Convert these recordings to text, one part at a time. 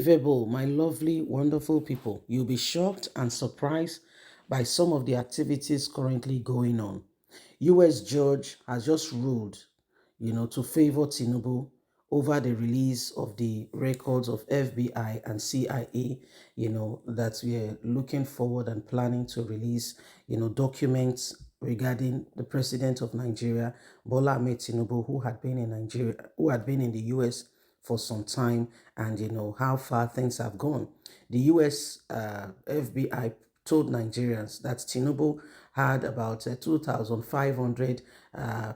Unbelievable, my lovely, wonderful people. You'll be shocked and surprised by some of the activities currently going on. US judge has just ruled, to favor Tinubu over the release of the records of FBI and CIA, that we are looking forward and planning to release, documents regarding the president of Nigeria, Bola Ahmed Tinubu, who had been in Nigeria, who had been in the US for some time, and how far things have gone. The US FBI told Nigerians that Tinubu had about 2,500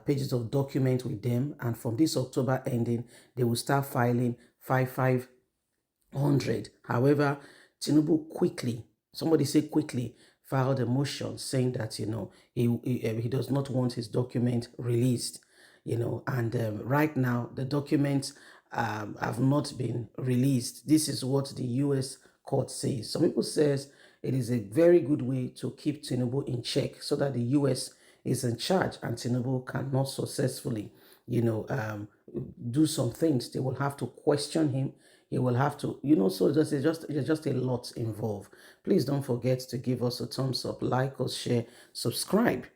pages of document with them, and from this October ending, they will start filing 5,500. However, Tinubu quickly, somebody say quickly, filed a motion saying that he does not want his document released. And right now the documents have not been released. This is what the U.S. court says. Some people says it is a very good way to keep Tinubu in check so that the U.S. is in charge and Tinubu cannot successfully, do some things. They will have to question him. He will have to, so there's just a lot involved. Please don't forget to give us a thumbs up, like us, share, subscribe.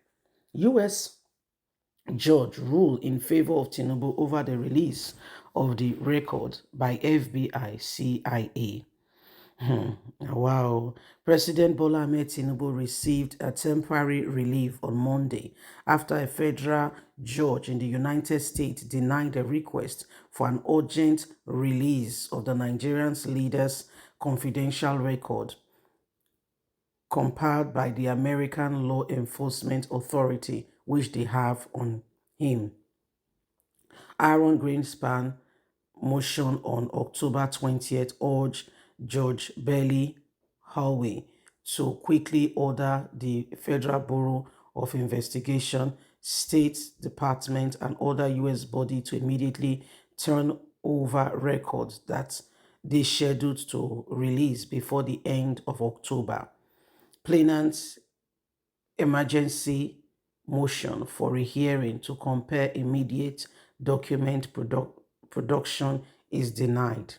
U.S. judge rule in favor of Tinubu over the release of the record by FBI CIA. Wow. President Bola Ahmed Tinubu received a temporary relief on Monday after a federal judge in the United States denied a request for an urgent release of the Nigerian leader's confidential record compiled by the American Law Enforcement Authority, which they have on him. Aaron Greenspan motion on October 20th urged Judge Bailey Hallway to quickly order the Federal Bureau of Investigation, State Department, and other U.S. body to immediately turn over records that they scheduled to release before the end of October. Plaintiffs' emergency motion for a hearing to compare immediate document production is denied.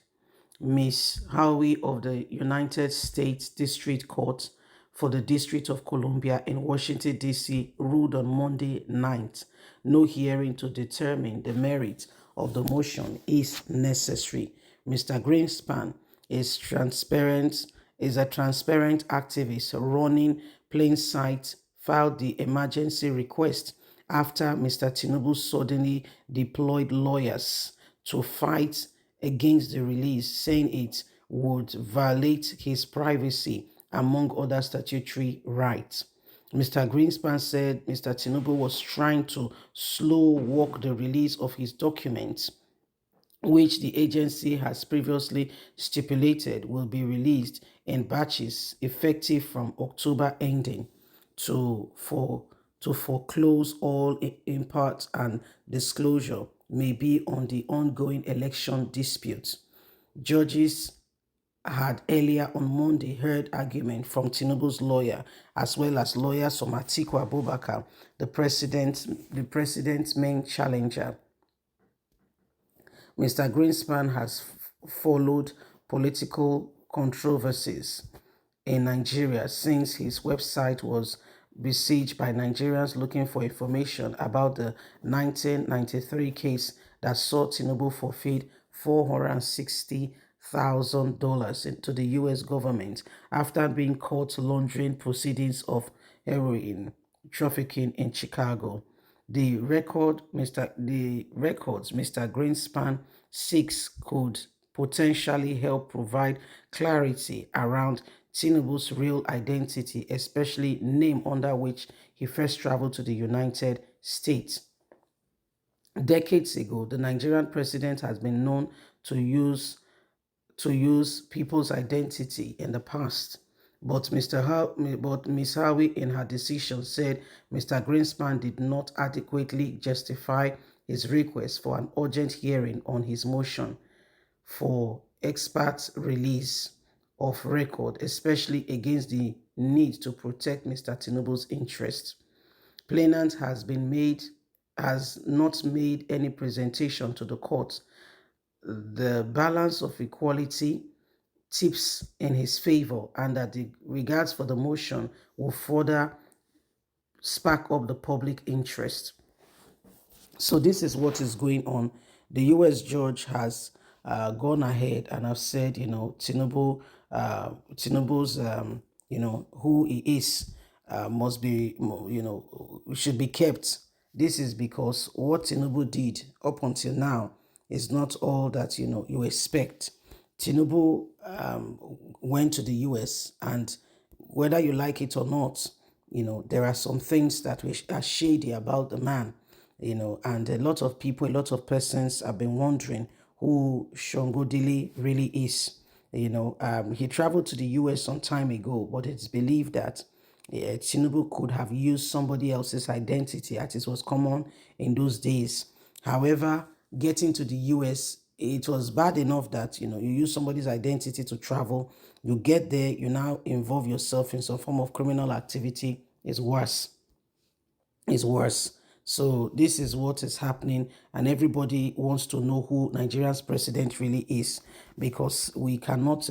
Ms. Howie of the United States District Court for the District of Columbia in Washington, D.C. ruled on Monday night no hearing to determine the merit of the motion is necessary. Mr. Greenspan is a transparent activist running plain sight filed the emergency request after Mr. Tinubu suddenly deployed lawyers to fight against the release, saying it would violate his privacy, among other statutory rights. Mr. Greenspan said Mr. Tinubu was trying to slow walk the release of his documents, which the agency has previously stipulated will be released in batches effective from October ending to foreclose all import and disclosure may be on the ongoing election dispute. Judges had earlier on Monday heard argument from Tinubu's lawyer as well as lawyers from Atiku Abubakar, the president's main challenger. Mr. Greenspan has followed political controversies in Nigeria since his website was besieged by Nigerians looking for information about the 1993 case that saw Tinubu forfeit $460,000 into the U.S. government after being caught laundering proceedings of heroin trafficking in Chicago. The records Mr. Greenspan seeks could potentially help provide clarity around Tinubu's real identity, especially name under which he first traveled to the United States. Decades ago, the Nigerian president has been known to use people's identity in the past. But Ms. Howie, in her decision, said Mr. Greenspan did not adequately justify his request for an urgent hearing on his motion for expert release of record, especially against the need to protect Mr. Tinubu's interests. Plaintiff has not made any presentation to the court. The balance of equality tips in his favor, and that the regards for the motion will further spark up the public interest. So this is what is going on. The U.S. judge has gone ahead and have said, Tinubu, Tinubu's, who he is, must be, should be kept. This is because what Tinubu did up until now is not all that, you expect. Tinubu went to the US, and whether you like it or not, there are some things that are shady about the man, and a lot of people, a lot of persons have been wondering who Shongodili really is. He traveled to the US some time ago, but it's believed that Tinubu could have used somebody else's identity, as it was common in those days. However, getting to the US, it was bad enough that you use somebody's identity to travel. You get there, you now involve yourself in some form of criminal activity. Is worse. Is worse. So this is what is happening, and everybody wants to know who Nigeria's president really is, because we cannot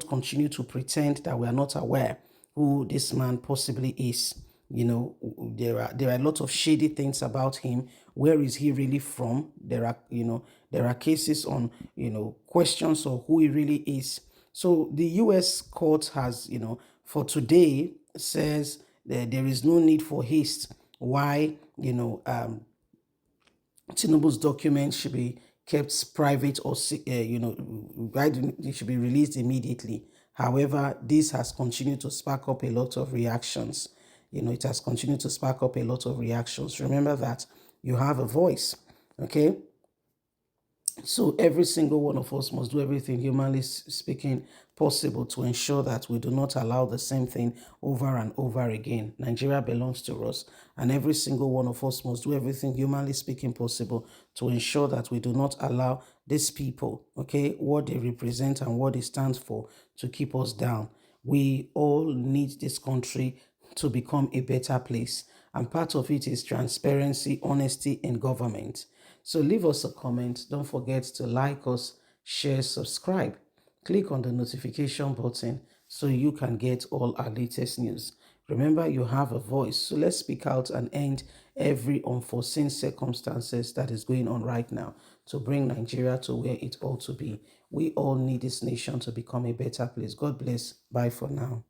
continue to pretend that we are not aware who this man possibly is. There are a lot of shady things about him. Where is he really from? There are cases on questions of who he really is. So the U.S. court has for today says that there is no need for haste. Why Tinubu's documents should be kept private, or why they should be released immediately. However, this has continued to spark up a lot of reactions. It has continued to spark up a lot of reactions. Remember that you have a voice, okay? So every single one of us must do everything, humanly speaking, possible to ensure that we do not allow the same thing over and over again. Nigeria belongs to us, and every single one of us must do everything, humanly speaking, possible to ensure that we do not allow these people, okay, what they represent and what they stand for, to keep us down. We all need this country to become a better place, and part of it is transparency, honesty in government. So leave us a comment. Don't forget to like us, share, subscribe. Click on the notification button so you can get all our latest news. Remember, you have a voice, so let's speak out and end every unforeseen circumstances that is going on right now to bring Nigeria to where it ought to be. We all need this nation to become a better place. God bless. Bye for now.